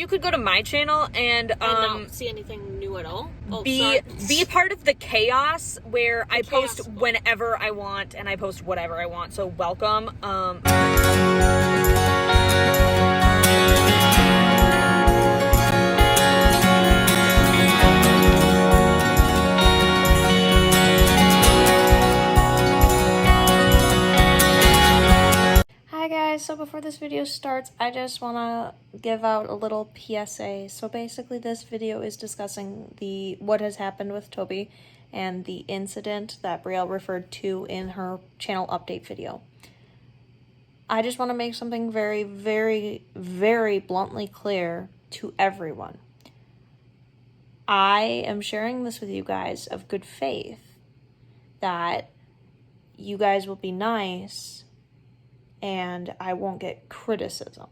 You could go to my channel and not see anything new at all. Be part of the chaos where I post chaos. whenever I want and I post whatever I want. So welcome. Hi guys, so before this video starts, I just want to give out a little PSA. So basically this video is discussing what has happened with Toby and the incident that Brielle referred to in her channel update video. I just want to make something very, very, very bluntly clear to everyone. I am sharing this with you guys of good faith that you guys will be nice and I won't get criticism.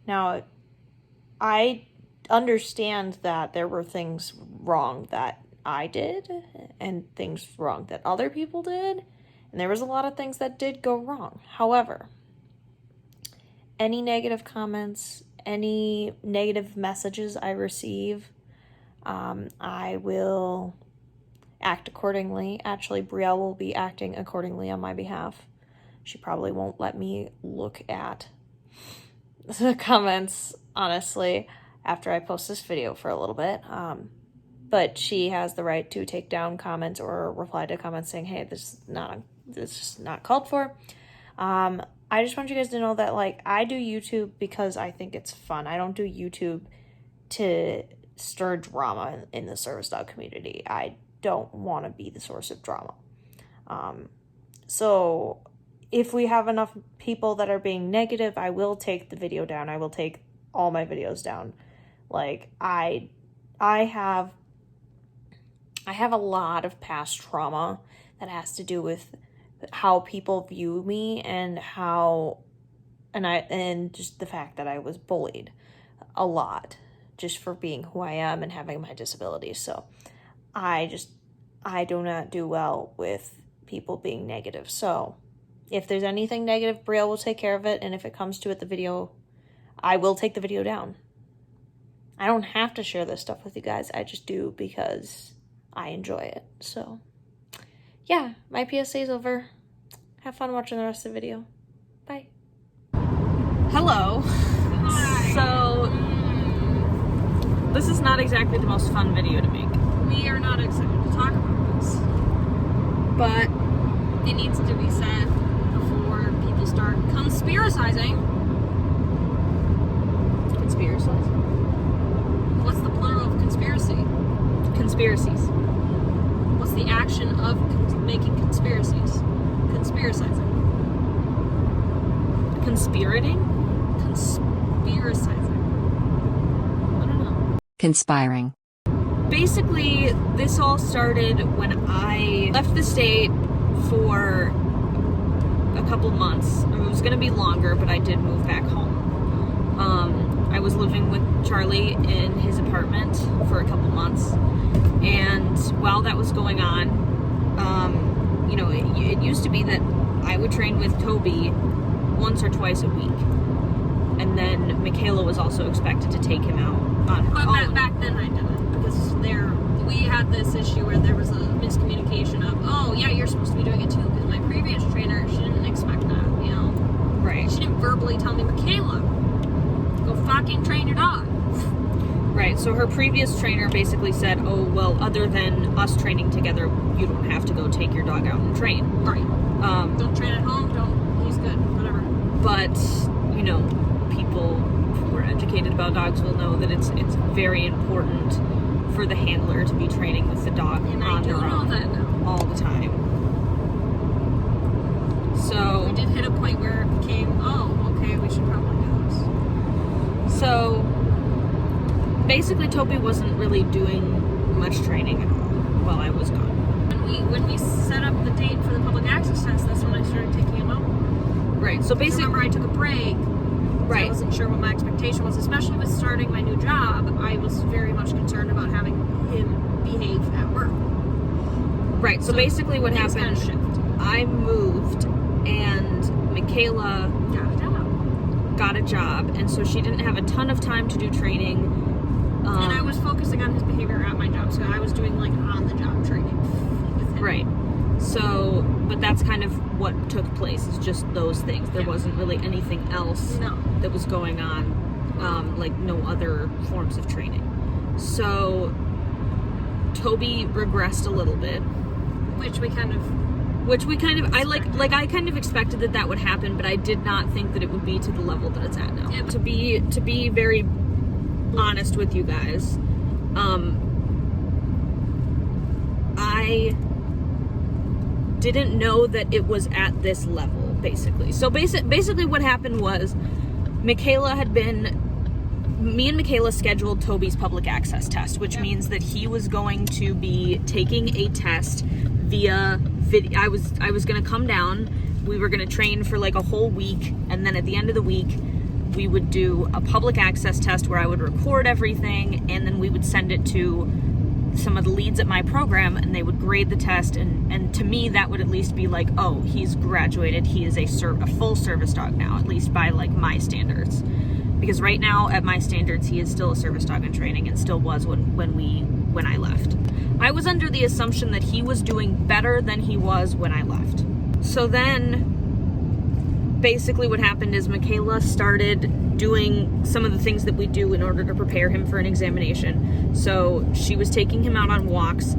Now, I understand that there were things wrong that I did and things wrong that other people did, and there was a lot of things that did go wrong. However, any negative comments, any negative messages I receive, I will act accordingly. Actually, Brielle will be acting accordingly on my behalf. She probably won't let me look at the comments, honestly, after I post this video for a little bit. But she has the right to take down comments or reply to comments saying, hey, this is not called for. I just want you guys to know that, like, I do YouTube because I think it's fun. I don't do YouTube to stir drama in the service dog community. I don't want to be the source of drama. So if we have enough people that are being negative, I will take the video down. I will take all my videos down. Like, I have a lot of past trauma that has to do with how people view me and and just the fact that I was bullied a lot just for being who I am and having my disabilities. So I do not do well with people being negative. So if there's anything negative, Brielle will take care of it, and if it comes to it, I will take the video down. I don't have to share this stuff with you guys. I just do because I enjoy it. So, yeah, my PSA is over. Have fun watching the rest of the video. Bye. Hello. Hi. So, this is not exactly the most fun video to make. We are not excited to talk about this, But it needs to be said before people start conspiracizing. Conspiracizing? What's the plural of conspiracy? Conspiracies. What's the action of making conspiracies? Conspiracizing. Conspirating? Conspiracizing. I don't know. Conspiring. Basically, this all started when I left the state for a couple months. It was going to be longer, but I did move back home. I was living with Charlie in his apartment for a couple months, and while that was going on, it used to be that I would train with Toby once or twice a week, and then Michaela was also expected to take him out on her own. But back then I didn't, because we had this issue where there was a miscommunication of, oh yeah, you're supposed to be doing it too, because my previous trainer, she didn't expect that, you know? Right. She didn't verbally tell me, Michaela, go fucking train your dog. Right, so her previous trainer basically said, oh, well, other than us training together, you don't have to go take your dog out and train. Right. Don't train at home, he's good, whatever. But, people who are educated about dogs will know that it's very important for the handler to be training with the dog And on I do their know own that now. all the time. So We did hit a point where it became, oh, okay, we should probably do this. So basically, Toby wasn't really doing much training at all while I was gone. When we set up the date for the public access test, that's when I started taking him out. Right. So basically, Remember, I took a break. right. I wasn't sure what my expectation was, especially with starting my new job. I was very much concerned about having him behave at work. Right. So basically, what things happened? kinda shift. I moved, and Michaela Got a job. got a job, and so she didn't have a ton of time to do training. And I was focusing on his behavior at my job, so I was doing like on-the-job training with him. Right. So, but that's kind of what took place, is just those things. There wasn't really anything else that was going on, like no other forms of training. So, Toby regressed a little bit. Which we kind of, I kind of expected that would happen, but I did not think that it would be to the level that it's at now. Yeah. To be very honest with you guys, I didn't know that it was at this level, basically. So basically what happened was me and Michaela scheduled Toby's public access test, which means that he was going to be taking a test via video. I was going to come down, we were going to train for like a whole week, and then at the end of the week we would do a public access test where I would record everything, and then we would send it to some of the leads at my program, and they would grade the test, and to me that would at least be like, oh, he's graduated, he is a full service dog now, at least by like my standards, because right now at my standards he is still a service dog in training, and still was when I left. I was under the assumption that he was doing better than he was when I left. So then basically what happened is Michaela started doing some of the things that we do in order to prepare him for an examination. So she was taking him out on walks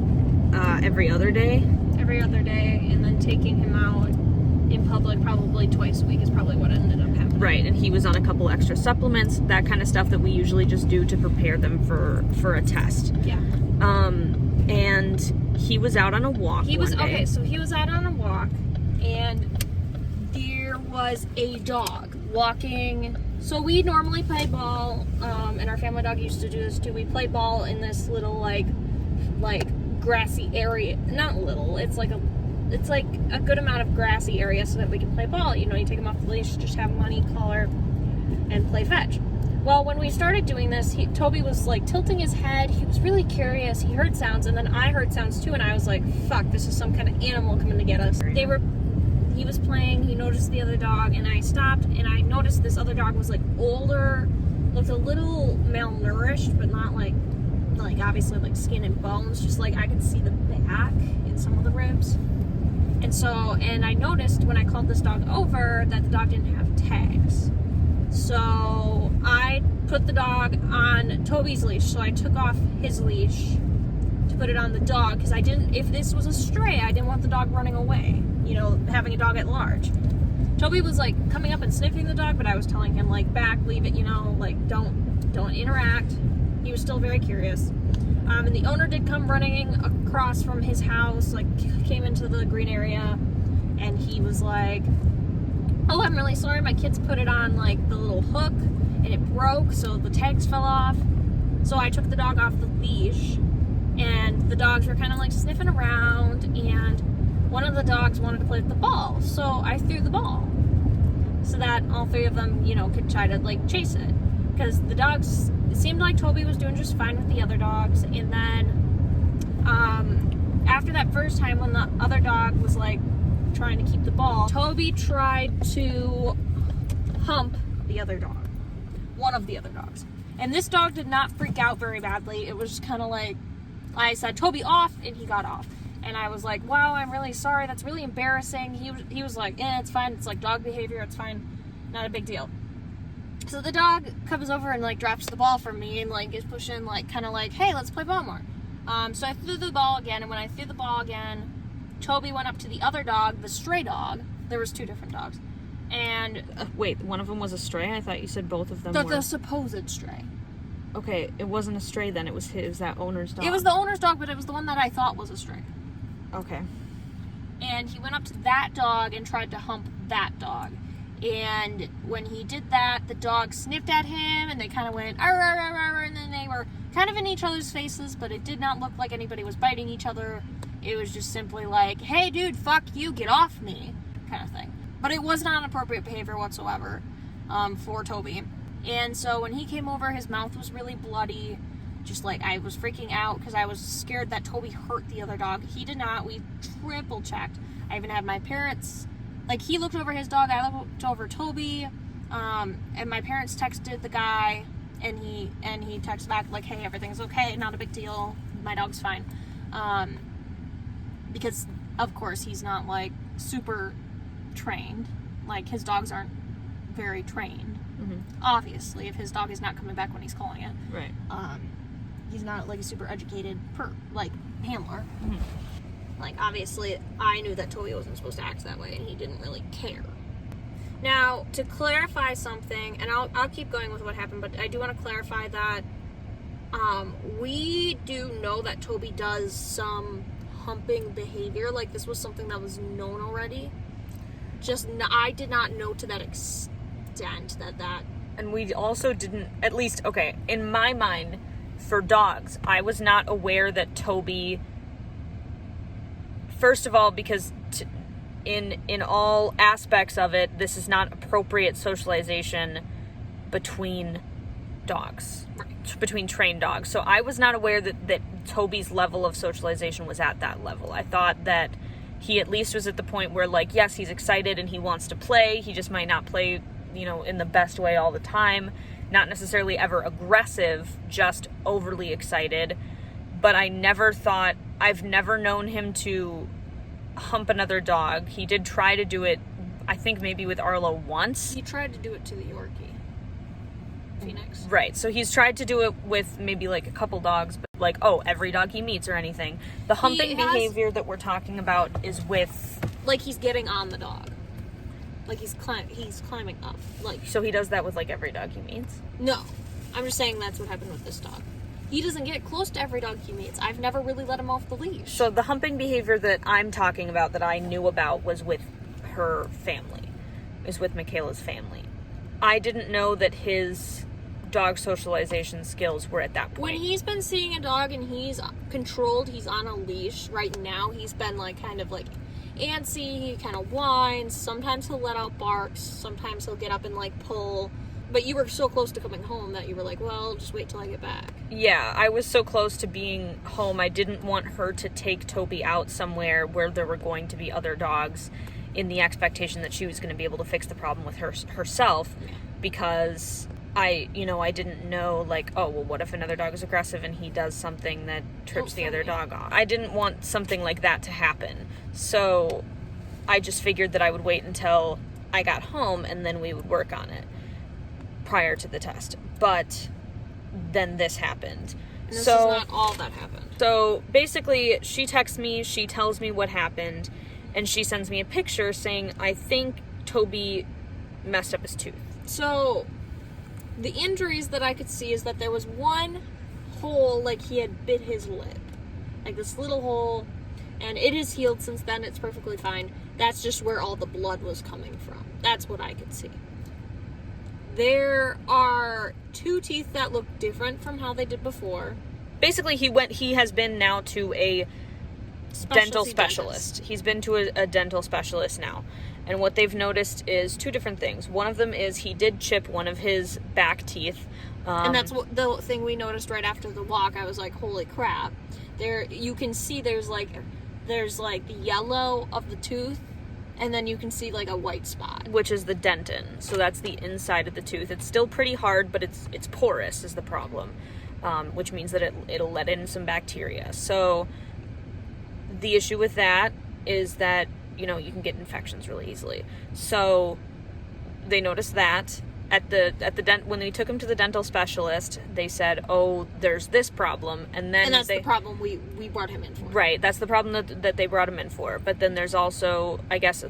every other day, and then taking him out in public probably twice a week is probably what ended up happening. Right, and he was on a couple extra supplements, that kind of stuff that we usually just do to prepare them for a test. Yeah. And he was out on a walk one day. Okay, so he was out on a walk, and there was a dog walking. So we normally play ball, and our family dog used to do this too. We play ball in this little like grassy area. Not little. It's like a good amount of grassy area so that we can play ball. You know, you take him off the leash, just have him on e-collar, and play fetch. Well, when we started doing this, Toby was like tilting his head. He was really curious. He heard sounds, and then I heard sounds too, and I was like, fuck, this is some kind of animal coming to get us. He was playing, he noticed the other dog, and I stopped, and I noticed this other dog was like older, looked a little malnourished, but not like obviously like skin and bones, just like I could see the back in some of the ribs. And I noticed when I called this dog over that the dog didn't have tags. So I put the dog on Toby's leash, so I took off his leash to put it on the dog, because if this was a stray, I didn't want the dog running away, you know, having a dog at large. Toby was like coming up and sniffing the dog, but I was telling him like, back, leave it, you know, like don't interact. He was still very curious. And the owner did come running across from his house, like came into the green area, and he was like, oh, I'm really sorry, my kids put it on like the little hook and it broke, so the tags fell off. So I took the dog off the leash, and the dogs were kind of like sniffing around, and one of the dogs wanted to play with the ball, so I threw the ball so that all three of them, you know, could try to like chase it, because the dogs, it seemed like Toby was doing just fine with the other dogs. And then after that first time when the other dog was like trying to keep the ball, Toby tried to hump the other dog, one of the other dogs, and this dog did not freak out very badly. It was just kind of like, I said, Toby, off, and he got off, and I was like, wow, I'm really sorry, that's really embarrassing. He was like, it's fine, it's like dog behavior, it's fine, not a big deal. So the dog comes over and like drops the ball from me and like is pushing, like kind of like, hey, let's play ball more. So I threw the ball again, and when I threw the ball again, Toby went up to the other dog, the stray dog. There was two different dogs. And wait, one of them was a stray? I thought you said both of them were. The supposed stray. Okay, it wasn't a stray then. It was that owner's dog. It was the owner's dog, but it was the one that I thought was a stray. Okay. And he went up to that dog and tried to hump that dog. And when he did that, the dog sniffed at him, and they kind of went, arr, arr, arr, arr, and then they were kind of in each other's faces, but it did not look like anybody was biting each other. It was just simply like, hey, dude, fuck you, get off me, kind of thing. But it was not inappropriate behavior whatsoever for Toby. And so when he came over, his mouth was really bloody. Just like, I was freaking out because I was scared that Toby hurt the other dog. He did not. We triple checked. I even had my parents, like, he looked over his dog, I looked over Toby. And my parents texted the guy, and he texted back like, hey, everything's okay, not a big deal, my dog's fine. Because of course he's not like super trained, like his dogs aren't very trained. Obviously, if his dog is not coming back when he's calling it, Right. He's not like a super educated handler. Like, obviously I knew that Toby wasn't supposed to act that way, and he didn't really care. Now, to clarify something, and I'll keep going with what happened, but I do want to clarify that we do know that Toby does some humping behavior. Like, this was something that was known already. I did not know to that extent that. And we also didn't, at least, okay, in my mind, for dogs, I was not aware that Toby, first of all, because in all aspects of it, this is not appropriate socialization between dogs, between trained dogs. So I was not aware that Toby's level of socialization was at that level. I thought that he at least was at the point where, like, yes, he's excited and he wants to play. He just might not play, in the best way all the time. Not necessarily ever aggressive, just overly excited. But I've never known him to hump another dog. He did try to do it, I think maybe with Arlo once. He tried to do it to the Yorkie. Phoenix. Right, so he's tried to do it with maybe like a couple dogs, but like, every dog he meets or anything. The humping behavior that we're talking about is with... Like, he's getting on the dog. Like, he's climbing up. Like, so he does that with like every dog he meets? No. I'm just saying that's what happened with this dog. He doesn't get close to every dog he meets. I've never really let him off the leash. So the humping behavior that I'm talking about, that I knew about, was with her family. Is with Michaela's family. I didn't know that his dog socialization skills were at that point. When he's been seeing a dog and he's controlled, he's on a leash right now, he's been like kind of like antsy, he kind of whines, sometimes he'll let out barks, sometimes he'll get up and like pull. But you were so close to coming home that you were like, well, just wait till I get back. Yeah, I was so close to being home. I didn't want her to take Toby out somewhere where there were going to be other dogs, in the expectation that she was going to be able to fix the problem with herself, because I didn't know, like, oh, well, what if another dog is aggressive and he does something that trips the other dog off? I didn't want something like that to happen. So I just figured that I would wait until I got home and then we would work on it prior to the test. But then this happened. And this is not all that happened. So basically, she texts me, she tells me what happened, and she sends me a picture saying, I think Toby messed up his tooth. So the injuries that I could see is that there was one hole, like he had bit his lip. Like this little hole, and it is healed since then, it's perfectly fine. That's just where all the blood was coming from. That's what I could see. There are 2 teeth that look different from how they did before. Basically, he has been now to a dental specialist. He's been to a dental specialist now. And what they've noticed is 2 different things. One of them is he did chip one of his back teeth. And that's what the thing we noticed right after the walk. I was like, holy crap. There, you can see there's like the yellow of the tooth, and then you can see like a white spot, which is the dentin. So that's the inside of the tooth. It's still pretty hard, but it's porous is the problem, which means that it'll let in some bacteria. So the issue with that is that, you can get infections really easily. So they noticed that when they took him to the dental specialist, they said, oh, there's this problem. And that's the problem we brought him in for. Right, that's the problem that they brought him in for. But then there's also, I guess,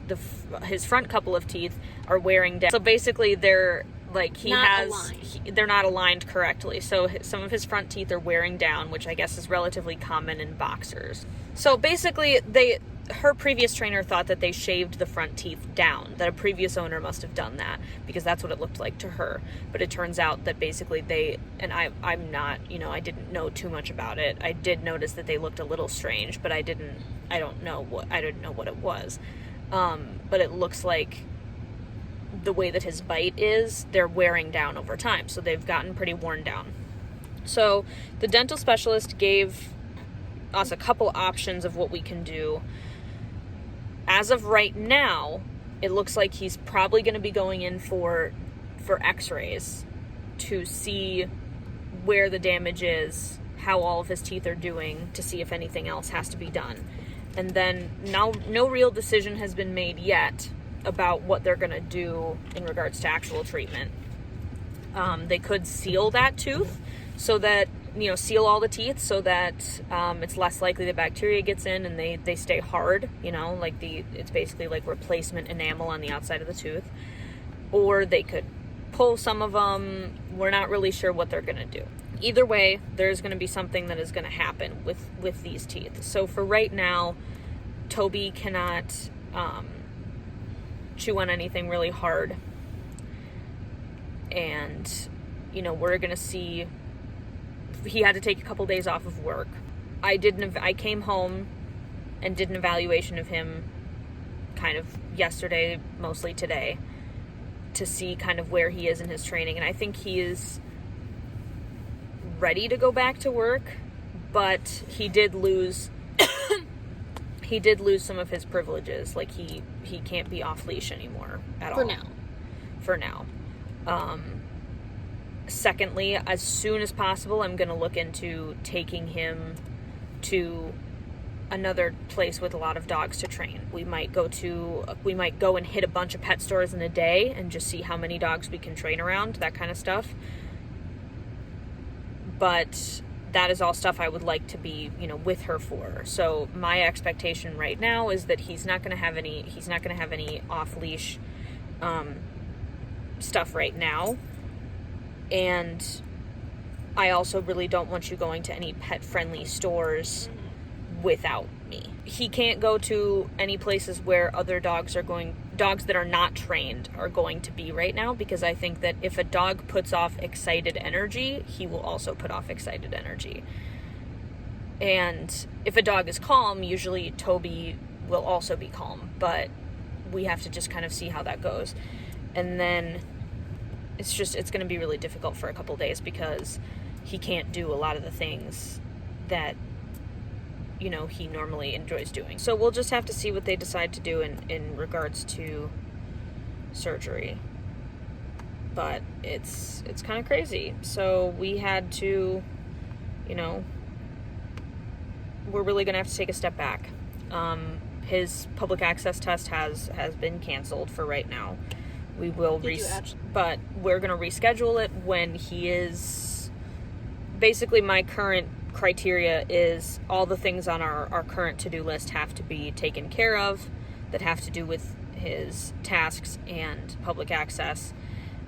his front couple of teeth are wearing down. So basically they're like, they're not aligned correctly. So some of his front teeth are wearing down, which I guess is relatively common in boxers. So basically her previous trainer thought that they shaved the front teeth down, that a previous owner must have done that, because that's what it looked like to her. But it turns out that basically I'm not, I didn't know too much about it. I did notice that they looked a little strange, but I didn't know what it was. But it looks like the way that his bite is, they're wearing down over time. So they've gotten pretty worn down. So the dental specialist gave us a couple options of what we can do. As of right now, it looks like he's probably going to be going in for for x-rays to see where the damage is, how all of his teeth are doing, to see if anything else has to be done. And then no real decision has been made yet about what they're going to do in regards to actual treatment. They could seal that tooth so that, seal all the teeth so that it's less likely the bacteria gets in and they stay hard, it's basically like replacement enamel on the outside of the tooth. Or they could pull some of them. We're not really sure what they're going to do. Either way, there's going to be something that is going to happen with these teeth. So for right now, Toby cannot chew on anything really hard. And, we're going to see. He had to take a couple days off of work. I came home and did an evaluation of him kind of yesterday, mostly today, to see kind of where he is in his training. And I think he is ready to go back to work, but he did lose some of his privileges. Like he can't be off leash anymore at all. For now. Secondly, as soon as possible, I'm going to look into taking him to another place with a lot of dogs to train. We might go and hit a bunch of pet stores in a day and just see how many dogs we can train around, that kind of stuff. But that is all stuff I would like to be, with her for. So my expectation right now is that he's not going to have any off leash stuff right now. And I also really don't want you going to any pet-friendly stores without me. He can't go to any places where other dogs that are not trained are going to be right now, because I think that if a dog puts off excited energy, he will also put off excited energy. And if a dog is calm, usually Toby will also be calm, but we have to just kind of see how that goes. And then it's going to be really difficult for a couple days because he can't do a lot of the things that, he normally enjoys doing. So we'll just have to see what they decide to do in regards to surgery. But it's kind of crazy. So we had to, we're really going to have to take a step back. His public access test has been canceled for right now. We will but we're going to reschedule it when he is. Basically, my current criteria is all the things on our current to-do list have to be taken care of that have to do with his tasks and public access,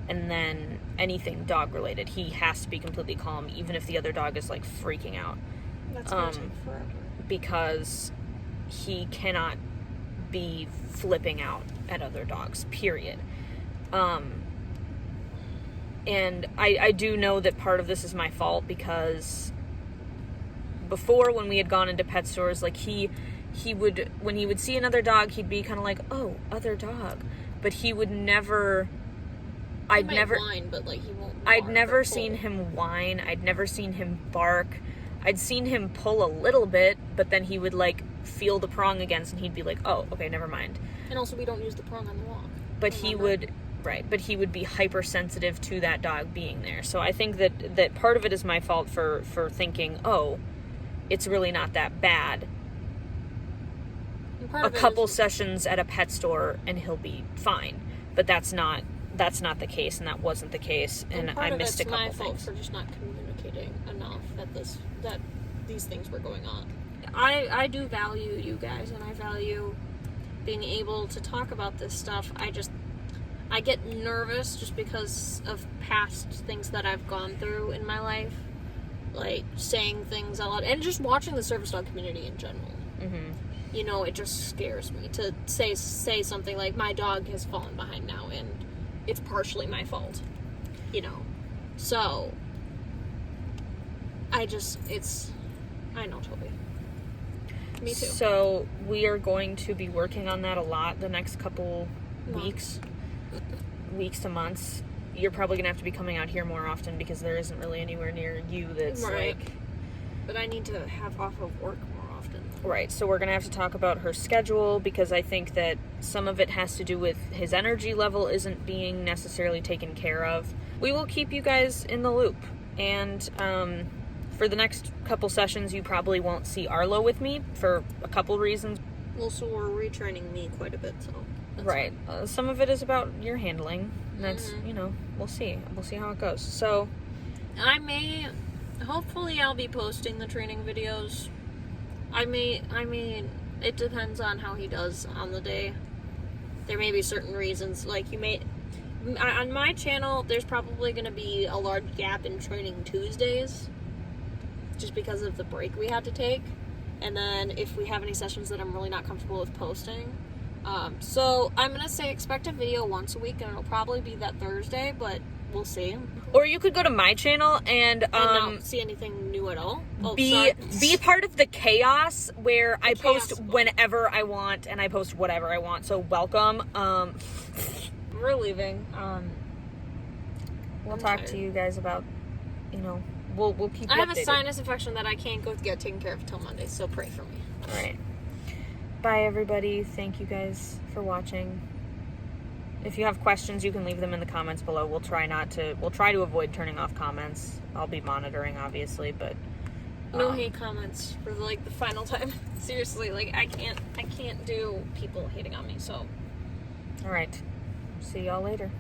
and then anything dog related. He has to be completely calm, even if the other dog is like freaking out. That's going to take forever. Because he cannot be flipping out at other dogs, period. And I do know that part of this is my fault, because before, when we had gone into pet stores, like he would, when he would see another dog, he'd be kind of like, oh, other dog. But he would never, I'd never seen him whine. I'd never seen him bark. I'd seen him pull a little bit, but then he would like feel the prong against and he'd be like, oh, okay, never mind. And also we don't use the prong on the walk. But he would be hypersensitive to that dog being there. So I think that part of it is my fault for thinking, oh, it's really not that bad. A couple sessions at a pet store and he'll be fine. But that's not the case, and that wasn't the case, and I missed a couple things. Part of it's my fault for just not communicating enough that these things were going on. I do value you guys, and I value being able to talk about this stuff. I get nervous just because of past things that I've gone through in my life, like saying things out loud, and just watching the service dog community in general. Mm-hmm. It just scares me to say something like, my dog has fallen behind now, and it's partially my fault, So, I know, Toby. Me too. So, we are going to be working on that a lot the next couple weeks to months. You're probably going to have to be coming out here more often because there isn't really anywhere near you that's right. But I need to have off of work more often. often. Right, so we're going to have to talk about her schedule because I think that some of it has to do with his energy level isn't being necessarily taken care of. We will keep you guys in the loop. And for the next couple sessions, you probably won't see Arlo with me for a couple reasons. Well, so we're retraining me quite a bit, so. That's Right. Some of it is about your handling. And that's, you know, we'll see. We'll see how it goes. So, hopefully I'll be posting the training videos. I mean, it depends on how he does on the day. There may be certain reasons, like on my channel, there's probably going to be a large gap in training Tuesdays, just because of the break we had to take. And then if we have any sessions that I'm really not comfortable with posting. So I'm going to say expect a video once a week, and it'll probably be that Thursday, but we'll see. or you could go to my channel and not see anything new at all. Oh, be part of the chaos where I post chaos. whenever I want and I post whatever I want. So welcome. We're leaving. We'll talk to you guys about, you know, we'll keep you I have a updated. sinus infection that I can't go get taken care of until Monday, so pray for me. All right. Bye, everybody. Thank you guys for watching. If you have questions, you can leave them in the comments below. We'll try to avoid turning off comments. I'll be monitoring, obviously, but No hate comments for the final time. Seriously, I can't do people hating on me, so. all right. See y'all later.